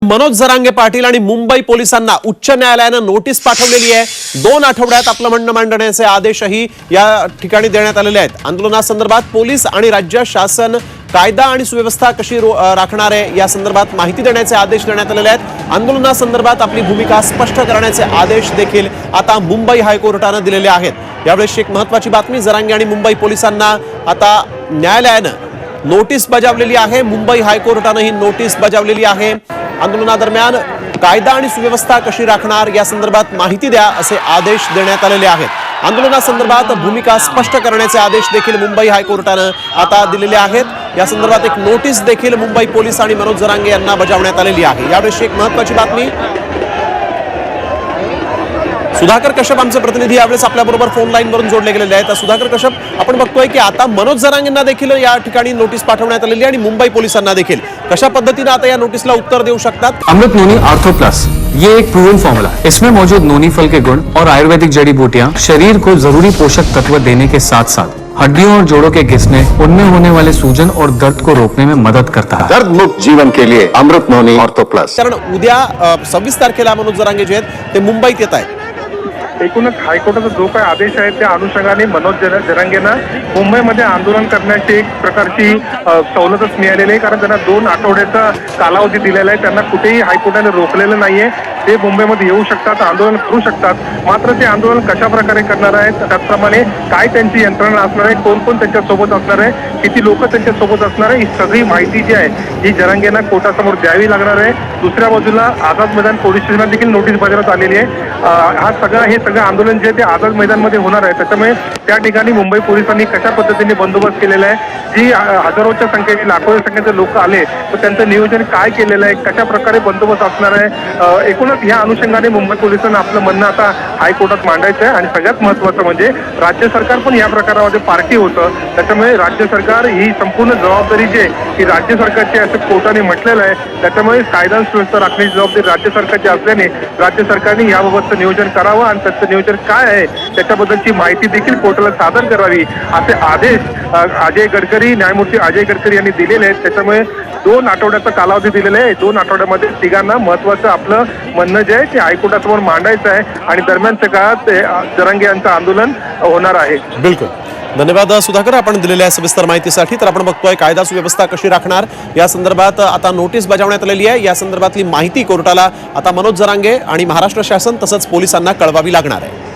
मनोज जरांगे पाटील आणि मुंबई पोलिसांना उच्च न्यायालयाने नोटीस पाठवलेली आहे। 2 आठवड्यात आपलं म्हणणं मांडण्याचे आदेशही या ठिकाणी देण्यात आलेले आहेत। आंदोलनासंदर्भात पोलीस आणि राज्य शासन कायदा आणि सुव्यवस्था कशी राखणार आहे या संदर्भात माहिती देण्याचे आदेश देण्यात आलेले आहेत। आंदोलनासंदर्भात आपली भूमिका स्पष्ट करण्याचे आदेश देखील आता मुंबई हायकोर्टाने दिलेले आहेत। यावेळी एक महत्त्वाची बातमी, जरांगे आणि मुंबई पोलिसांना आता न्यायालयाने नोटीस बजावलेली आहे। मुंबई हायकोर्टाने ही नोटीस बजावलेली आहे। आंदोलनादरम्यान कायदा आणि सुव्यवस्था कशी राखणार या संदर्भात माहिती द्या असे आदेश देण्यात आलेले आहेत। आंदोलनासंदर्भात भूमिका स्पष्ट करण्याचे आदेश देखील मुंबई हायकोर्टाने आता दिलेले आहेत। या संदर्भात एक नोटीस देखील मुंबई पोलीस आणि मनोज जरांगे यांना बजावण्यात आलेली आहे। यावेळी एक महत्त्वाची बातमी, सुधाकर कश्यप आमचे प्रतिनिधी यावेळेस आपल्याबरोबर फोन लाईन वरून जोडले गेलेले आहेत। सुधाकर कश्यप, आपण बघतोय की आता मनोज जरांगेंना देखील या ठिकाणी नोटीस पाठवण्यात आलेली आणि मुंबई पोलिसांना देखील कशा पद्धतीने आता या नोटीसला उत्तर देऊ शकतात? अमृत नोनी आर्थो प्लस, ये एक प्रूवन फॉर्मूला है। इसमें मौजूद नोनी फल के गुण और आयुर्वेदिक जड़ी बूटियां शरीर को जरूरी पोषक तत्व देने के साथ साथ हड्डियों और जोड़ों के घिसने, उनमें होने वाले सूजन और दर्द को रोकने में मदद करता है। दर्द मुक्त जीवन के लिए अमृत नोनी आर्थो प्लस। कारण उद्या 26 तारखेला मनोज जरांगे जे आहेत ते मुंबईत येत आहेत। एकूणच हायकोर्टाचा जो काही आदेश आहे त्या अनुषंगाने मनोज जरांगेंना मुंबईमध्ये आंदोलन करण्याची एक प्रकारची सवलतच मिळालेली आहे। कारण त्यांना 2 आठवड्याचा कालावधी दिलेला आहे। त्यांना कुठेही हायकोर्टाने रोखलेलं नाहीये। ते मुंबईमध्ये येऊ शकतात, आंदोलन करू शकतात। मात्र ते आंदोलन कशा प्रकारे करणार आहेत, त्याचप्रमाणे काय त्यांची यंत्रणा असणार आहे, कोण कोण त्यांच्या सोबत असणार आहे, किती लोक त्यांच्या सोबत असणार आहे, ही सगळी माहिती जी आहे ही जरांगेंना कोर्टासमोर द्यावी लागणार आहे। दुसऱ्या बाजूला आझाद मैदान पोलीस स्टेशनला देखील नोटीस बजावण्यात आलेली आहे। हे सगळं आंदोलन जे ते आझाद मैदानमध्ये होणार आहे, त्याच्यामुळे त्या ठिकाणी मुंबई पोलिसांनी कशा पद्धतीने बंदोबस्त केलेला आहे, जी हजारोच्या संख्येने लाखोच्या संख्येचे लोक आले तर त्यांचं नियोजन काय केलेलं आहे, कशा प्रकारे बंदोबस्त असणार आहे, एकूणच या अनुषंगाने मुंबई पोलिसांना आपलं म्हणणं आता हायकोर्टात मांडायचं आहे। आणि सगळ्यात महत्त्वाचं म्हणजे राज्य सरकार पण या प्रकारामध्ये पार्टी होतं, त्याच्यामुळे राज्य सरकार ही संपूर्ण जबाबदारी जी आहे ही राज्य सरकारची असं कोर्टाने म्हटलेलं आहे। त्याच्यामुळे कायदा सुव्यवस्था राखण्याची जबाबदारी राज्य सरकारची असल्याने राज्य सरकारने याबाबतचं नियोजन करावं आणि त्याचं नियोजन काय आहे त्याच्याबद्दलची माहिती देखील कोर्टाला सादर करावी असे आदेश न्यायमूर्ती अजय गडकरी यांनी दिलेले आहेत। त्याच्यामुळे 2 आठवड्याचा कालावधी दिलेला आहे। 2 आठवड्यामध्ये तिघांना महत्त्वाचं आपलं म्हणणं जे आहे ते हायकोर्टासमोर मांडायचं आहे आणि दरम्यानच्या काळात जरांगे यांचं आंदोलन होणार आहे। बिलकुल, धन्यवाद सुधाकर आपण दिलेल्या सविस्तर माहितीसाठी। तर आपण बघतोय कायदा सुव्यवस्था कशी राखणार या संदर्भात आता नोटीस बजावण्यात आलेली आहे। या संदर्भातली माहिती कोर्टाला आता मनोज जरांगे आणि महाराष्ट्र शासन तसंच पोलिसांना कळवावी लागणार आहे।